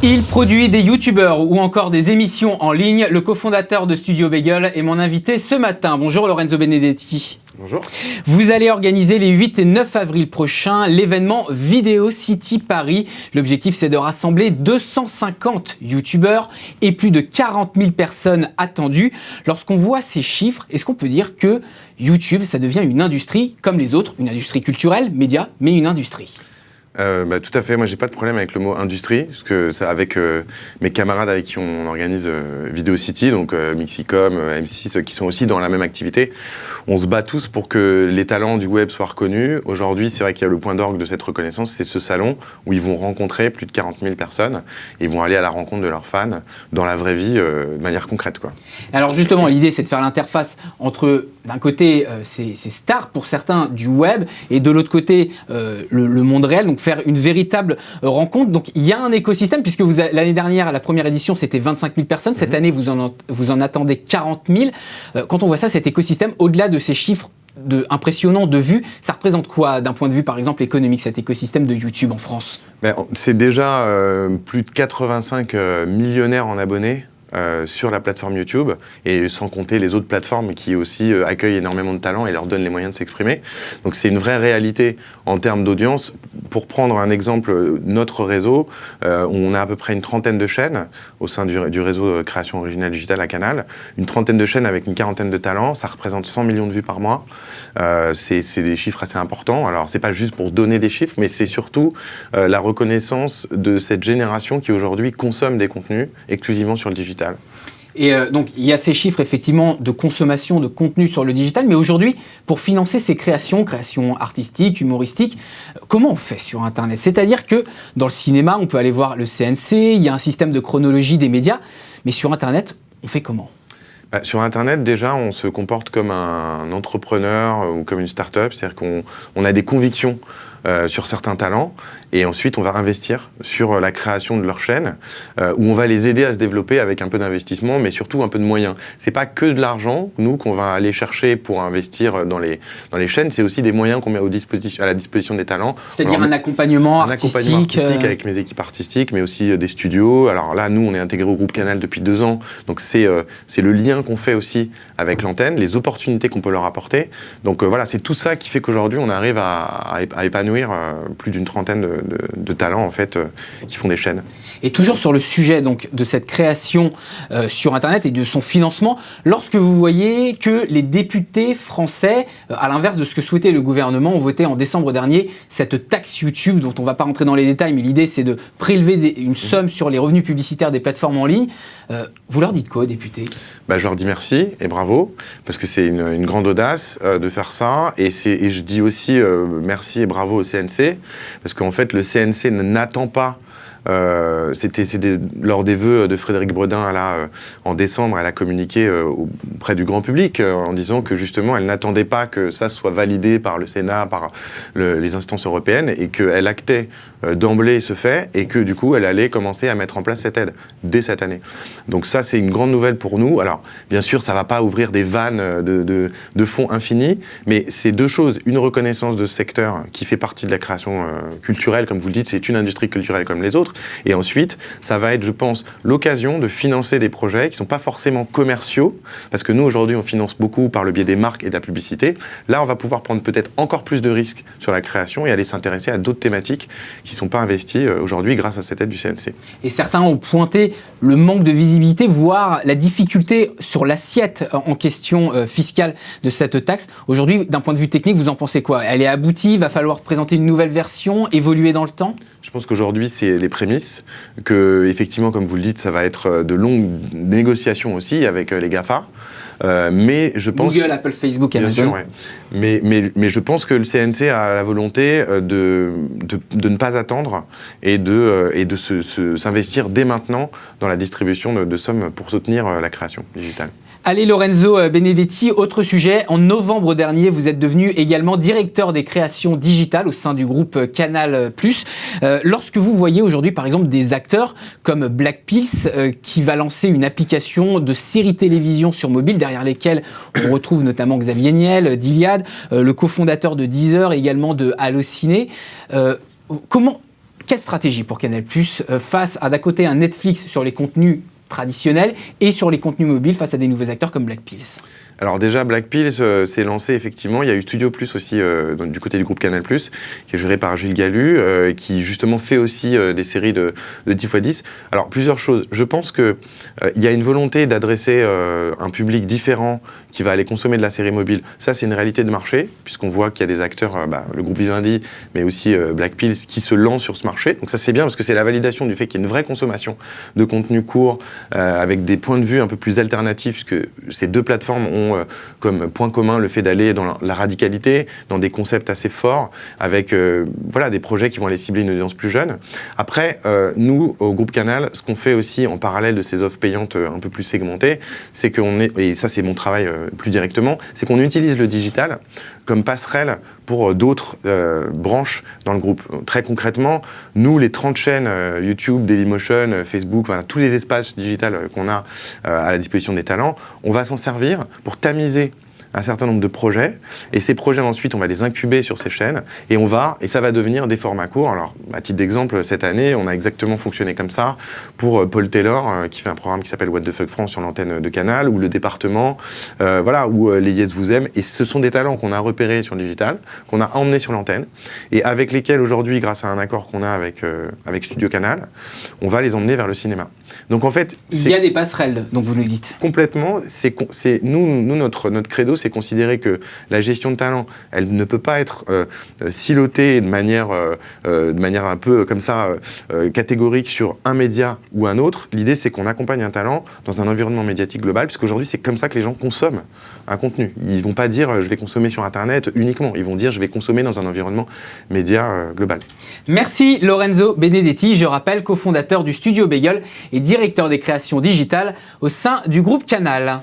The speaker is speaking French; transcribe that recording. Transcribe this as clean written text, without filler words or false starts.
Il produit des youtubeurs ou encore des émissions en ligne. Le cofondateur de Studio Bagel est mon invité ce matin. Bonjour Lorenzo Benedetti. Bonjour. Vous allez organiser les 8 et 9 avril prochains l'événement Video City Paris. L'objectif, c'est de rassembler 250 youtubeurs et plus de 40 000 personnes attendues. Lorsqu'on voit ces chiffres, est-ce qu'on peut dire que YouTube, ça devient une industrie comme les autres, une industrie culturelle, média, mais une industrie ? Tout à fait, moi j'ai pas de problème avec le mot industrie, parce que ça, avec mes camarades avec qui on organise Video City, donc Mixicom, M6, qui sont aussi dans la même activité, on se bat tous pour que les talents du web soient reconnus. Aujourd'hui, c'est vrai qu'il y a le point d'orgue de cette reconnaissance, c'est ce salon où ils vont rencontrer plus de 40 000 personnes, et ils vont aller à la rencontre de leurs fans dans la vraie vie, de manière concrète, quoi. Alors justement, l'idée c'est de faire l'interface entre, d'un côté, ces stars pour certains du web, et de l'autre côté, le monde réel, donc faire une véritable rencontre. Donc il y a un écosystème, puisque l'année dernière, à la première édition, c'était 25 000 personnes. Cette année, vous en attendez 40 000. Quand on voit ça, cet écosystème, au-delà de ces chiffres impressionnants de vues, ça représente quoi d'un point de vue, par exemple, économique, cet écosystème de YouTube en France ? C'est déjà plus de 85 millionnaires en abonnés. Sur la plateforme YouTube, et sans compter les autres plateformes qui aussi accueillent énormément de talents et leur donnent les moyens de s'exprimer. Donc c'est une vraie réalité en termes d'audience. Pour prendre un exemple, notre réseau, on a à peu près une trentaine de chaînes au sein du réseau de création originale digitale à Canal, une trentaine de chaînes avec une quarantaine de talents, ça représente 100 millions de vues par mois. C'est des chiffres assez importants. Alors c'est pas juste pour donner des chiffres, mais c'est surtout la reconnaissance de cette génération qui aujourd'hui consomme des contenus exclusivement sur le digital. Et donc, il y a ces chiffres, effectivement, de consommation de contenu sur le digital. Mais aujourd'hui, pour financer ces créations artistiques, humoristiques, comment on fait sur Internet ? C'est-à-dire que dans le cinéma, on peut aller voir le CNC, il y a un système de chronologie des médias. Mais sur Internet, on fait comment ? Sur Internet, déjà, on se comporte comme un entrepreneur ou comme une start-up. C'est-à-dire qu'on a des convictions sur certains talents, et ensuite on va investir sur la création de leur chaîne, où on va les aider à se développer avec un peu d'investissement, mais surtout un peu de moyens. C'est pas que de l'argent, nous, qu'on va aller chercher pour investir dans les chaînes, c'est aussi des moyens qu'on met à la disposition des talents. C'est-à-dire un accompagnement artistique avec mes équipes artistiques, mais aussi des studios. Alors là, nous, on est intégré au groupe Canal depuis 2 ans, donc c'est le lien qu'on fait aussi avec l'antenne, les opportunités qu'on peut leur apporter. Donc voilà, c'est tout ça qui fait qu'aujourd'hui, on arrive à épanouir plus d'une trentaine de talents en fait qui font des chaînes. Et toujours sur le sujet donc de cette création sur Internet et de son financement, lorsque vous voyez que les députés français, à l'inverse de ce que souhaitait le gouvernement, ont voté en décembre dernier cette taxe YouTube dont on ne va pas rentrer dans les détails, mais l'idée c'est de prélever une somme sur les revenus publicitaires des plateformes en ligne. Vous leur dites quoi aux députés ? Je leur dis merci et bravo, parce que c'est une grande audace de faire ça, et je dis aussi merci et bravo au CNC, parce qu'en fait le CNC n'attend pas. C'était lors des vœux de Frédéric Bredin en décembre, elle a communiqué auprès du grand public en disant que justement elle n'attendait pas que ça soit validé par le Sénat, par les instances européennes, et qu'elle actait d'emblée ce fait, et que du coup elle allait commencer à mettre en place cette aide dès cette année. Donc ça, c'est une grande nouvelle pour nous. Alors bien sûr, ça ne va pas ouvrir des vannes de fonds infinis, mais c'est 2 choses. Une reconnaissance de ce secteur qui fait partie de la création culturelle, comme vous le dites, c'est une industrie culturelle comme les autres. Et ensuite, ça va être, je pense, l'occasion de financer des projets qui ne sont pas forcément commerciaux, parce que nous, aujourd'hui, on finance beaucoup par le biais des marques et de la publicité. Là, on va pouvoir prendre peut-être encore plus de risques sur la création et aller s'intéresser à d'autres thématiques qui ne sont pas investies aujourd'hui grâce à cette aide du CNC. Et certains ont pointé le manque de visibilité, voire la difficulté sur l'assiette en question fiscale de cette taxe. Aujourd'hui, d'un point de vue technique, vous en pensez quoi ? Elle est aboutie ? Il va falloir présenter une nouvelle version, évoluer dans le temps ? Je pense qu'aujourd'hui, c'est les prémices, que effectivement, comme vous le dites, ça va être de longues négociations aussi avec les GAFA. Mais je pense Google, Apple, Facebook, Amazon. Bien sûr, ouais. Mais je pense que le CNC a la volonté de ne pas attendre et de s'investir dès maintenant dans la distribution de sommes pour soutenir la création digitale. Allez Lorenzo Benedetti, autre sujet. En novembre dernier, vous êtes devenu également directeur des créations digitales au sein du groupe Canal+. Lorsque vous voyez aujourd'hui, par exemple, des acteurs comme Black Pills qui va lancer une application de séries télévision sur mobile, derrière lesquelles on retrouve notamment Xavier Niel, d'Iliade, le cofondateur de Deezer, également de Allociné. quelle stratégie pour Canal+, face à d'un côté un Netflix sur les contenus traditionnels et sur les contenus mobiles face à des nouveaux acteurs comme Black Pills? Alors déjà, Black Pills s'est lancé effectivement. Il y a eu Studio Plus aussi du côté du groupe Canal+, qui est géré par Gilles Galu, qui justement fait aussi des séries de 10x10. Alors plusieurs choses. Je pense que il y a une volonté d'adresser un public différent qui va aller consommer de la série mobile. Ça, c'est une réalité de marché, puisqu'on voit qu'il y a des acteurs, le groupe Vivendi, mais aussi Black Pills, qui se lancent sur ce marché. Donc ça, c'est bien parce que c'est la validation du fait qu'il y a une vraie consommation de contenu court avec des points de vue un peu plus alternatifs, puisque ces deux plateformes ont comme point commun le fait d'aller dans la radicalité, dans des concepts assez forts, avec des projets qui vont aller cibler une audience plus jeune. Après, nous, au groupe Canal, ce qu'on fait aussi en parallèle de ces offres payantes un peu plus segmentées, c'est et ça c'est mon travail plus directement, c'est qu'on utilise le digital comme passerelle pour d'autres branches dans le groupe. Très concrètement, nous, les 30 chaînes YouTube, Dailymotion, Facebook, tous les espaces digitales qu'on a à la disposition des talents, on va s'en servir pour tamiser un certain nombre de projets, et ces projets ensuite on va les incuber sur ces chaînes, et ça va devenir des formats courts. Alors à titre d'exemple, cette année on a exactement fonctionné comme ça pour Paul Taylor qui fait un programme qui s'appelle What the Fuck France sur l'antenne de Canal, ou Le Département, ou Les Yes vous aiment, et ce sont des talents qu'on a repérés sur le digital, qu'on a emmenés sur l'antenne, et avec lesquels aujourd'hui, grâce à un accord qu'on a avec Studio Canal, on va les emmener vers le cinéma. Donc en fait, il y a des passerelles, donc vous nous dites. Complètement, nous notre credo, c'est considérer que la gestion de talent, elle ne peut pas être silotée de manière un peu comme ça catégorique sur un média ou un autre. L'idée, c'est qu'on accompagne un talent dans un environnement médiatique global, puisqu'aujourd'hui, c'est comme ça que les gens consomment un contenu. Ils ne vont pas dire je vais consommer sur Internet uniquement, ils vont dire je vais consommer dans un environnement média global. Merci Lorenzo Benedetti, je rappelle cofondateur du Studio Bagel et directeur des créations digitales au sein du groupe Canal.